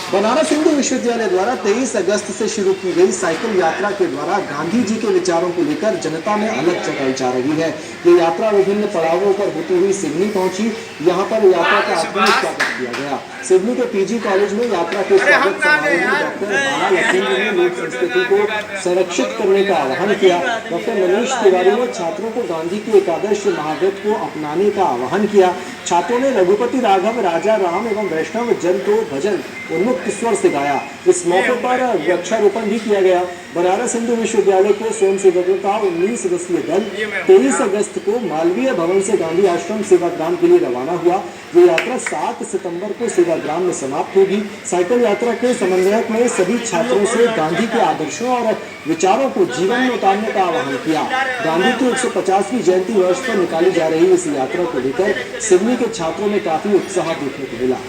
बनारस हिंदू विश्वविद्यालय द्वारा 23 अगस्त से शुरू की गई साइकिल यात्रा के द्वारा गांधी जी के विचारों को लेकर जनता में अलग जगाई जा रही है। ये यात्रा विभिन्न पड़ावों पर होती हुई सिवनी पहुंची। यहां पर यात्रा का आत्मीय स्वागत किया गया। सिवनी के पीजी कॉलेज में यात्रा के स्वागत समारोह में डॉक्टर बाला लखींद्र ने लोक संस्कृति को संरक्षित करने का आह्वान किया। डॉक्टर मनीष तिवारी ने छात्रों को गांधी के एक आदर्श महाव्रत को अपनाने का आह्वान किया। छात्रों ने रघुपति राघव, राजा राम एवं वैष्णव जन को भजन उन्मुक्त स्वर से गाया। इस मौके पर वृक्षारोपण भी किया गया। बनारस हिंदू विश्वविद्यालय के स्वयंसेवकों का 19 सदस्यीय दल 23 अगस्त को मालवीय भवन से गांधी आश्रम सेवाग्राम के लिए रवाना हुआ। ये यात्रा 7 सितंबर को सेवाग्राम में समाप्त होगी। साइकिल यात्रा के समन्वयक ने सभी छात्रों से गांधी के आदर्शों और विचारों को जीवन में उतारने का आह्वान किया। गांधी की 150वीं जयंती वर्ष पर निकाली जा रही इस यात्रा को लेकर सिवनी के छात्रों में काफी उत्साह देखने को मिला।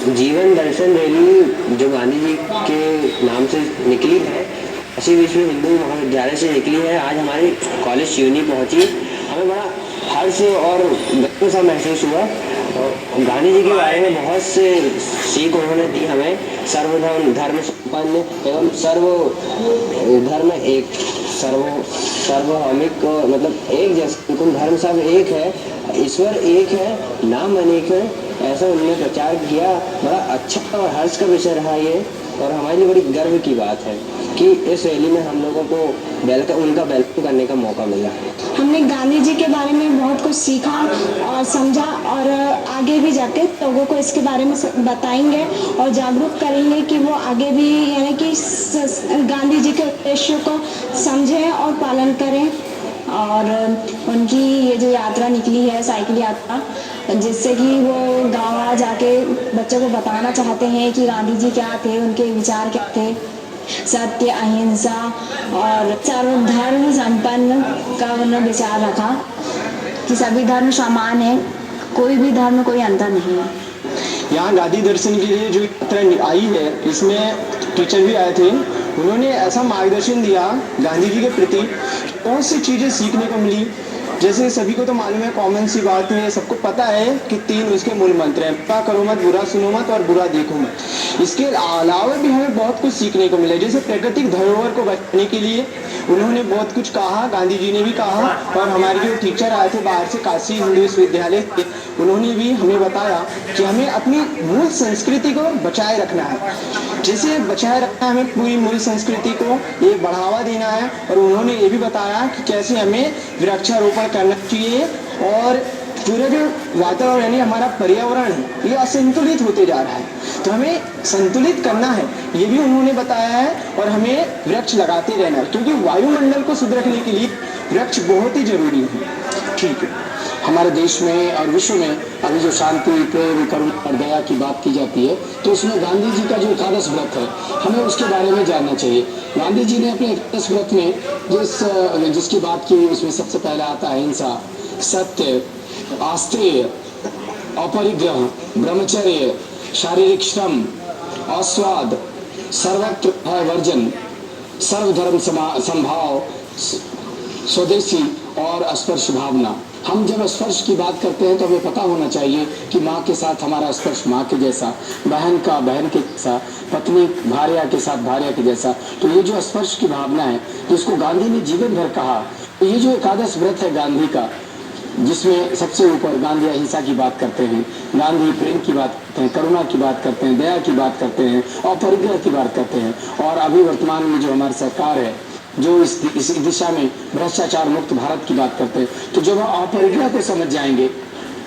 जीवन दर्शन रैली जो गांधी जी के नाम से निकली है, काशी विश्व हिंदू महाविद्यालय से निकली है, आज हमारी कॉलेज सिवनी पहुंची। हमें बड़ा हर्ष और गर्व सा महसूस हुआ। गांधी जी के बारे में बहुत से सीख उन्होंने दी हमें। सर्वधर्म धर्म संपन्न एवं सर्व धर्म एक सर्वभौमिक, मतलब एक जैसा धर्म सब एक है, ईश्वर एक है, नाम अनेक है, ऐसा उन्होंने प्रचार किया। बड़ा अच्छा और हर्ष का विषय रहा ये, और हमारे लिए बड़ी गर्व की बात है कि इस रैली में हम लोगों को उनका वेलकम करने का मौका मिला। हमने गांधी जी के बारे में बहुत कुछ सीखा और समझा, और आगे भी जाके लोगों को इसके बारे में बताएंगे और जागरूक करेंगे कि वो आगे भी यानी कि गांधी जी के उद्देश्यों को समझें और पालन करें। और उनकी ये जो यात्रा निकली है, साइकिल यात्रा, जिससे कि वो गाँव जाके बच्चों को बताना चाहते हैं कि गांधी जी क्या थे, उनके विचार क्या थे, सत्य, अहिंसा और सर्वधर्म संपन्न का उन्होंने विचार रखा कि सभी धर्म समान है, कोई भी धर्म कोई अंतर नहीं है। यहाँ गांधी दर्शन के लिए जो यात्रा आई है, इसमें टीचर भी आए थे। उन्होंने ऐसा मार्गदर्शन दिया गांधी जी के प्रति, बहुत सी चीज़ें सीखने को मिली। जैसे सभी को तो मालूम है, कॉमन सी बात है, सबको पता है कि 3 उसके मूल मंत्र हैं, बुरा करो मत, बुरा सुनो मत और बुरा देखो मत। इसके अलावा भी हमें बहुत कुछ सीखने को मिला। जैसे प्राकृतिक धरोहर को बचाने के लिए उन्होंने बहुत कुछ कहा, गांधी जी ने भी कहा। और हमारे जो टीचर आए थे बाहर से, काशी हिंदू विश्वविद्यालय के, उन्होंने भी हमें बताया कि हमें अपनी मूल संस्कृति को बचाए रखना है। जैसे बचाए रखना है, हमें पूरी मूल संस्कृति को एक बढ़ावा देना है। और उन्होंने ये भी बताया कि कैसे हमें वृक्षारोपण करना चाहिए, और पूरा जो वातावरण यानी हमारा पर्यावरण है, ये असंतुलित होते जा रहा है, तो हमें संतुलित करना है, ये भी उन्होंने बताया है। और हमें वृक्ष लगाते रहना है, क्योंकि वायुमंडल को शुद्ध रखने के लिए वृक्ष बहुत ही जरूरी है। ठीक है, हमारे देश में और विश्व में अभी जो शांति, प्रेम, करुणा और दया की बात की जाती है, तो उसमें गांधी जी का जो एकादश व्रत है, हमें उसके बारे में जानना चाहिए। गांधी जी ने अपने एकादश व्रत में जिसकी बात की, उसमें सबसे पहले आता है अहिंसा, सत्य, आस्तेय, अपरिग्रह, ब्रह्मचर्य, शारीरिक श्रम, आस्वाद, सर्वत्र भय वर्जन, सर्वधर्म संभाव, स्वदेशी और स्पर्श भावना। हम जब स्पर्श की बात करते हैं तो हमें पता होना चाहिए कि माँ के साथ हमारा स्पर्श माँ के जैसा, बहन का बहन के जैसा, पत्नी भार्या के साथ भार्या के जैसा। तो ये जो स्पर्श की भावना है, जिसको गांधी ने जीवन भर कहा, तो ये जो एकादश व्रत है गांधी का, जिसमें सबसे ऊपर गांधी अहिंसा की बात करते हैं, गांधी प्रेम की बात करते हैं, करुणा की बात करते हैं, दया की बात करते हैं और परिग्रह की बात करते हैं। और अभी वर्तमान में जो हमारी सरकार है, जो इस दिशा में भ्रष्टाचार मुक्त भारत की बात करते हैं, तो जब हम अपरिग्रह को समझ जाएंगे,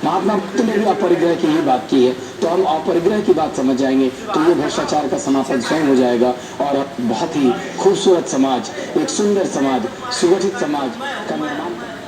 महात्मा बुद्ध ने भी अपरिग्रह की ही बात की है, तो हम अपरिग्रह की बात समझ जाएंगे, तो ये भ्रष्टाचार का समापन स्वयं हो जाएगा और बहुत ही खूबसूरत समाज, एक सुंदर समाज, सुगठित समाज का निर्माण